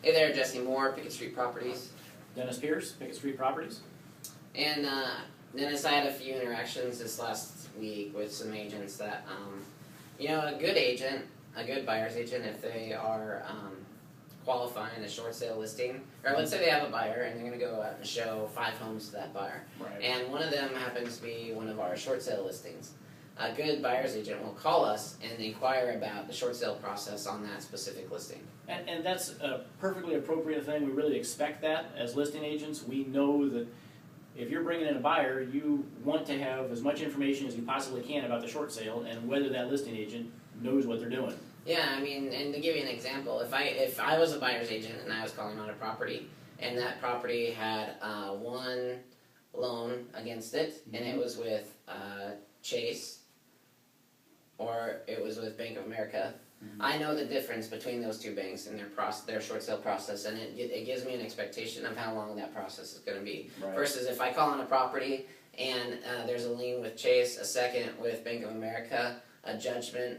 Hey there, Jesse Moore, Pickett Street Properties. Dennis Pierce, Pickett Street Properties. And Dennis, I had a few interactions this last week with some agents that, a good agent, a good buyer's agent, if they are qualifying a short sale listing, or let's say they have a buyer and they're going to go out and show 5 homes to that buyer. Right. And one of them happens to be one of our short sale listings. A good buyer's agent will call us and inquire about the short sale process on that specific listing. And that's a perfectly appropriate thing. We really expect that as listing agents. We know that if you're bringing in a buyer, you want to have as much information as you possibly can about the short sale and whether that listing agent knows what they're doing. Yeah, I mean, and to give you an example, if I was a buyer's agent and I was calling on a property, and that property had one loan against it, and it was with Chase, or it was with Bank of America, I know the difference between those two banks and their short sale process, and it gives me an expectation of how long that process is going to be. Right. Versus if I call on a property and there's a lien with Chase, a second with Bank of America, a judgment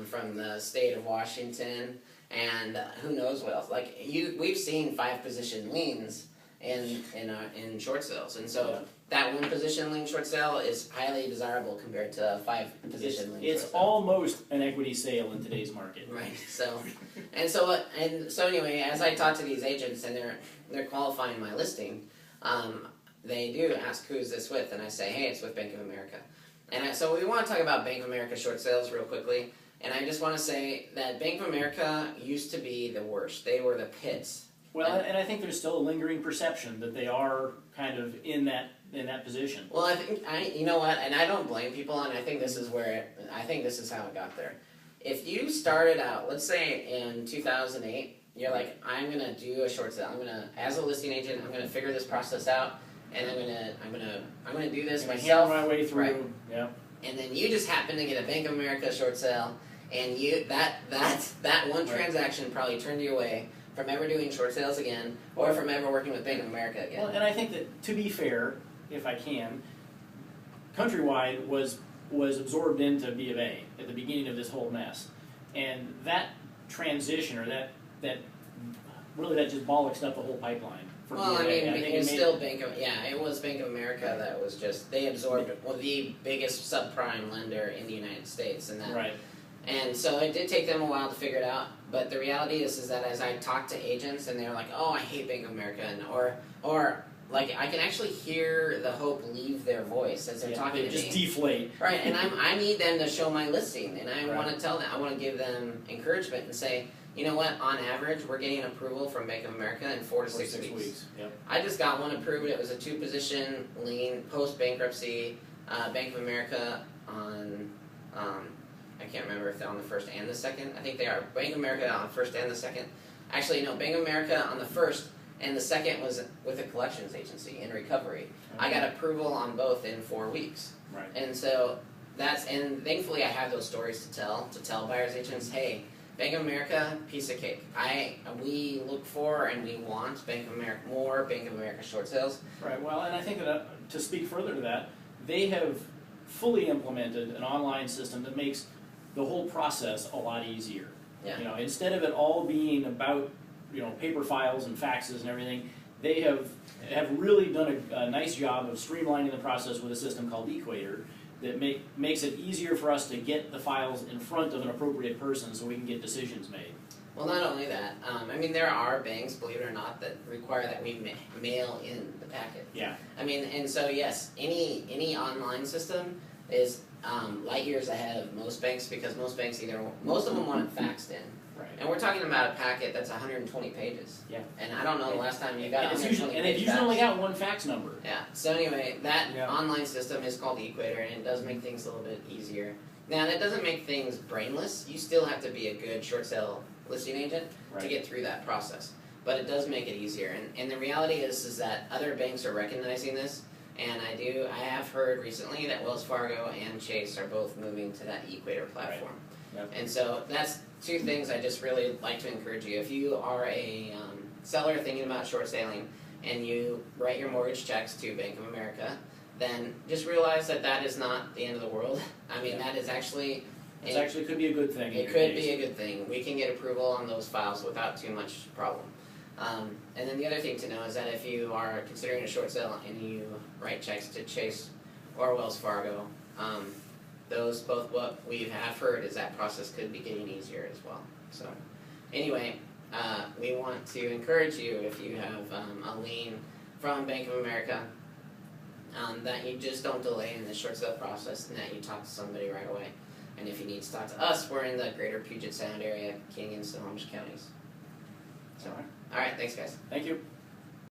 from the state of Washington, and who knows what else. Like we've seen 5-position liens in short sales, and so that 1-position lien short sale is highly desirable compared to a 5-position lien. It's short sale. Almost an equity sale in today's market. Right. So anyway, as I talk to these agents and they're qualifying my listing, they do ask who's this with, and I say, hey, it's with Bank of America. And so we want to talk about Bank of America short sales real quickly. And I just want to say that Bank of America used to be the worst. They were the pits. Well, and I think there's still a lingering perception that they are kind of in that position. Well, I think you know what, and I don't blame people, and I think this is how it got there. If you started out, let's say in 2008, you're like, I'm gonna do a short sale. As a listing agent, I'm gonna figure this process out, and I'm gonna do this myself. Hammer my way through. Right. Yeah. And then you just happen to get a Bank of America short sale, and that one transaction probably turned you away from ever doing short sales again, or from ever working with Bank of America again. Well, and I think that, to be fair, if I can, Countrywide was absorbed into B of A at the beginning of this whole mess, and that transition, or that just bollocksed up the whole pipeline. Well, I mean, it was still it was Bank of America that was just, they absorbed the biggest subprime lender in the United States, and that. Right. And so it did take them a while to figure it out, but the reality is that as I talk to agents and they're like, oh, I hate Bank of America, and or like I can actually hear the hope leave their voice as they're talking to me. Just deflate. Right, and I need them to show my listing, and I want to tell them, I want to give them encouragement and say, you know what, on average, we're getting approval from Bank of America in 4 to 6 weeks. Yep. I just got one approved. It was a 2-position lien, post-bankruptcy, Bank of America on, I can't remember if they're on the first and the second. I think they are. Bank of America on the first and the second. Actually, no, Bank of America on the first, and the second was with a collections agency in recovery. Okay. I got approval on both in 4 weeks. Right. And so and thankfully I have those stories to tell buyers agents, hey, Bank of America, piece of cake. We look for and we want more Bank of America short sales. Right. Well, and I think that to speak further to that, they have fully implemented an online system that makes the whole process a lot easier. Yeah. Instead of it all being about paper files and faxes and everything, they have really done a nice job of streamlining the process with a system called Equator that makes it easier for us to get the files in front of an appropriate person so we can get decisions made. Well, not only that, there are banks, believe it or not, that require that we mail in the packet. Yeah. And so yes, any online system is light years ahead of most banks, because most of them want it faxed in. Right. And we're talking about a packet that's 120 pages. Yeah. And I don't know the last time you got 120 pages. And they've usually only got one fax number. Yeah. So anyway, that online system is called Equator, and it does make things a little bit easier. Now, that doesn't make things brainless. You still have to be a good short sale listing agent to get through that process. But it does make it easier. And the reality is that other banks are recognizing this. And I have heard recently that Wells Fargo and Chase are both moving to that Equator platform. Right. Yep. And so that's 2 things I just really like to encourage you. If you are a seller thinking about short selling and you write your mortgage checks to Bank of America, then just realize that is not the end of the world. That is actually It actually could be a good thing. It could be a good thing. We can get approval on those files without too much problem. And then the other thing to know is that if you are considering a short sale and you write checks to Chase or Wells Fargo, those both what we have heard is that process could be getting easier as well. So anyway, we want to encourage you, if you have a lien from Bank of America, that you just don't delay in the short sale process and that you talk to somebody right away. And if you need to talk to us, we're in the greater Puget Sound area, King and Snohomish counties. So, alright, thanks guys. Thank you.